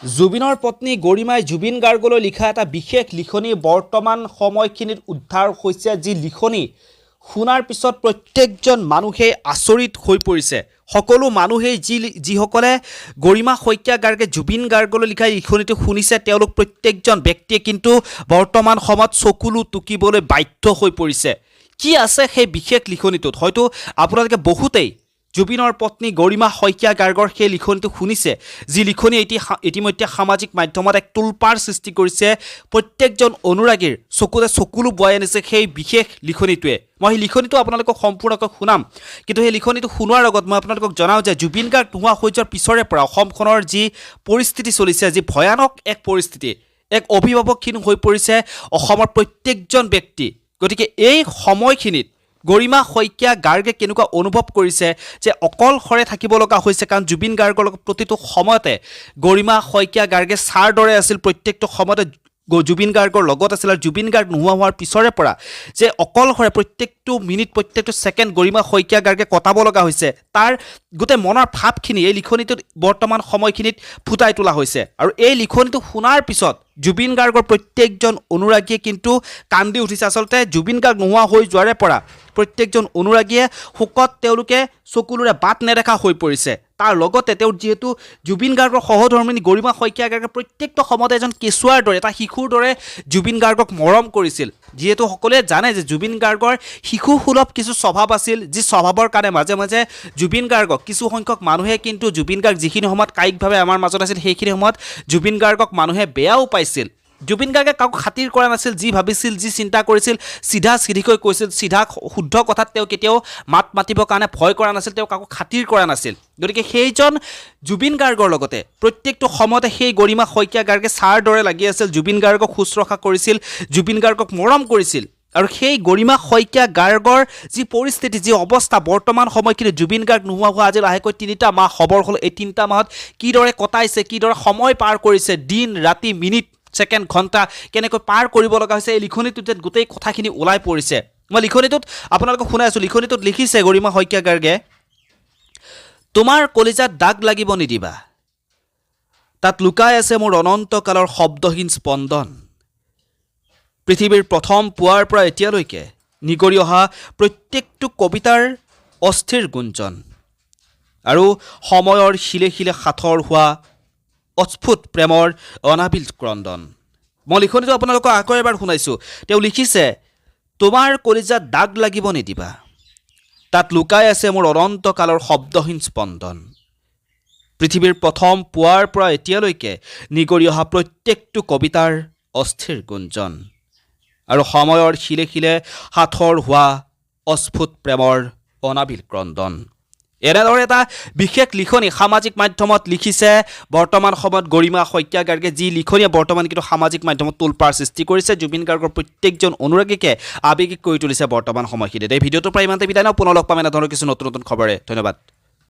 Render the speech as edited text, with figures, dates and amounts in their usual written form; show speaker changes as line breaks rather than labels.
জুবিনৰ পত্নী গৰিমাই জুবিন গাৰ্গলৈ লিখা এটা বিশেষ লিখনি বৰ্তমান সময়খিনিত উদ্ধাৰ হৈছে। যি লিখনি শুনাৰ পিছত প্ৰত্যেকজন মানুহে আচৰিত হৈ পৰিছে। সকলো মানুহেই যিসকলে গৰিমা শইকীয়া গাৰ্গে জুবিন গাৰ্গলৈ লিখা লিখনিটো শুনিছে, তেওঁলোক প্ৰত্যেকজন ব্যক্তিয়ে কিন্তু বৰ্তমান সময়ত চকুলো টুকিবলৈ বাধ্য হৈ পৰিছে। কি আছে সেই বিশেষ লিখনিটোত? হয়তো আপোনালোকে বহুতেই জুবিনৰ পত্নী গৰিমা শইকীয়া গাৰ্গৰ সেই লিখনিটো শুনিছে, যি লিখনি ইতিমধ্যে সামাজিক মাধ্যমত এক তোলপাৰ সৃষ্টি কৰিছে। প্ৰত্যেকজন অনুৰাগীৰ চকুৰে চকুলো বোৱাই আনিছে সেই বিশেষ লিখনিটোৱে। মই সেই লিখনিটো আপোনালোকক সম্পূৰ্ণকৈ শুনাম, কিন্তু সেই লিখনিটো শুনোৱাৰ আগত মই আপোনালোকক জনাওঁ যে জুবিন গাৰ্গ নোহোৱা হৈ যোৱাৰ পিছৰে পৰা অসমখনৰ যি পৰিস্থিতি চলিছে, যি ভয়ানক এক পৰিস্থিতি, এক অভিভাৱকহীন হৈ পৰিছে অসমৰ প্ৰত্যেকজন ব্যক্তি। গতিকে এই সময়খিনিত গৰিমা শইকীয়া গাৰ্গে কেনেকুৱা অনুভৱ কৰিছে যে অকলশৰে থাকিব লগা হৈছে, কাৰণ জুবিন গাৰ্গৰ লগত প্ৰতিটো সময়তে গৰিমা শইকীয়া গাৰ্গে ছাৰ দৰে আছিল। প্ৰত্যেকটো সময়তে জুবিন গাৰ্গৰ লগত আছিল, আৰু জুবিন গাৰ্গ নোহোৱা হোৱাৰ পিছৰে পৰা যে অকলশৰে প্ৰত্যেকটো মিনিট প্ৰত্যেকটো ছেকেণ্ড গৰিমা শইকীয়া গাৰ্গে কটাব লগা হৈছে, তাৰ গোটেই মনৰ ভাৱখিনি এই লিখনিটোত বৰ্তমান সময়খিনিত ফুটাই তোলা হৈছে। আৰু এই লিখনিটো শুনাৰ পিছত জুবিন গাৰ্গৰ প্ৰত্যেকজন অনুৰাগীয়ে কিন্তু কান্দি উঠিছে। আচলতে জুবিন গাৰ্গ নোহোৱা হৈ যোৱাৰে পৰা প্ৰত্যেকজন অনুৰাগীয়ে শোকত তেওঁলোকে চকুলোৰে বাট নেদেখা হৈ পৰিছে। তাৰ লগতে তেওঁ যিহেতু জুবিন গাৰ্গৰ সহধৰ্মিনী গৰিমা শইকীয়া গাৰ্গে প্ৰত্যেকটো সময়তে এজন কেঁচুৱাৰ দৰে, এটা শিশুৰ দৰে জুবিন গাৰ্গক মৰম কৰিছিল। যিহেতু সকলোৱে জানে যে জুবিন গাৰ্গৰ শিশুসুলভ কিছু স্বভাৱ আছিল, যি স্বভাৱৰ কাৰণে মাজে মাজে জুবিন গাৰ্গক কিছু সংখ্যক মানুহে কিন্তু জুবিন গাৰ্গ যিখিনি সময়ত কায়িকভাৱে আমাৰ মাজত আছিল, সেইখিনি সময়ত জুবিন গাৰ্গক মানুহে বেয়াও পাইছিল। জুবিন গাৰ্গে কাকো খাতিৰ কৰা নাছিল, যি ভাবিছিল, যি চিন্তা কৰিছিল চিধা চিধিকৈ কৈছিল। চিধা শুদ্ধ কথাত তেওঁ কেতিয়াও মাত মাতিবৰ কাৰণে ভয় কৰা নাছিল, তেওঁ কাকো খাতিৰ কৰা নাছিল। গতিকে সেইজন জুবিন গাৰ্গৰ লগতে প্ৰত্যেকটো সময়তে সেই গৰিমা শইকীয়া গাৰ্গে ছাৰ দৰে লাগি আছিল, জুবিন গাৰ্গক শুশ্ৰূষা কৰিছিল, জুবিন গাৰ্গক মৰম কৰিছিল। আৰু সেই গৰিমা শইকীয়া গাৰ্গৰ যি পৰিস্থিতি, যি অৱস্থা বৰ্তমান সময়খিনি জুবিন গাৰ্গ নোহোৱা হোৱা আজি লাহেকৈ 3টা মাহ খবৰ হ'ল। এই 3টা মাহত কিদৰে কটাইছে, কিদৰে সময় পাৰ কৰিছে, দিন ৰাতি মিনিট ছেকেণ্ড ঘণ্টা কেনেকৈ পাৰ কৰিব লগা হৈছে, এই লিখনিটোতে গোটেই কথাখিনি ওলাই পৰিছে। মই লিখনিটোত আপোনালোকক শুনাই আছোঁ। লিখনিটোত লিখিছে গৰিমা শইকীয়া গাৰ্গে, তোমাৰ কলিজাত দাগ লাগিব নিদিবা, তাত লুকাই আছে মোৰ অনন্তকালৰ শব্দহীন স্পন্দন। পৃথিৱীৰ প্ৰথম পুৱাৰ পৰা এতিয়ালৈকে নিগৰি অহা প্ৰত্যেকটো কবিতাৰ অস্থিৰ গুঞ্জন, আৰু সময়ৰ শিলে শিলে সাঁথৰ হোৱা অস্ফুট প্ৰেমৰ অনাবিল ক্ৰন্দন। মই লিখনিটো আপোনালোকক আকৌ এবাৰ শুনাইছোঁ। তেওঁ লিখিছে, তোমাৰ কলিজাত দাগ লাগিব নিদিবা, তাত লুকাই আছে মোৰ অনন্তকালৰ শব্দহীন স্পন্দন। পৃথিৱীৰ প্ৰথম পুৱাৰ পৰা এতিয়ালৈকে নিগৰি অহা প্ৰত্যেকটো কবিতাৰ অস্থিৰ গুঞ্জন, আৰু সময়ৰ শিলে শিলে সাঁথৰ হোৱা অস্ফুট প্ৰেমৰ অনাবিল ক্ৰন্দন। এনেদৰে এটা বিশেষ লিখনি সামাজিক মাধ্যমত লিখিছে বৰ্তমান সময়ত গৰিমা শইকীয়া গাৰ্গে, যি লিখনিয়ে বৰ্তমান কিন্তু সামাজিক মাধ্যমত তোলপাৰ সৃষ্টি কৰিছে, জুবিন গাৰ্গৰ প্ৰত্যেকজন অনুৰাগীকে আৱেগিক কৰি তুলিছে বৰ্তমান সময়খিনিত। এই ভিডিঅ'টোৰ পৰা ইমানতে বিদায় লওঁ, পুনৰ লগ পাম এনেধৰণৰ কিছু নতুন নতুন খবৰে। ধন্যবাদ।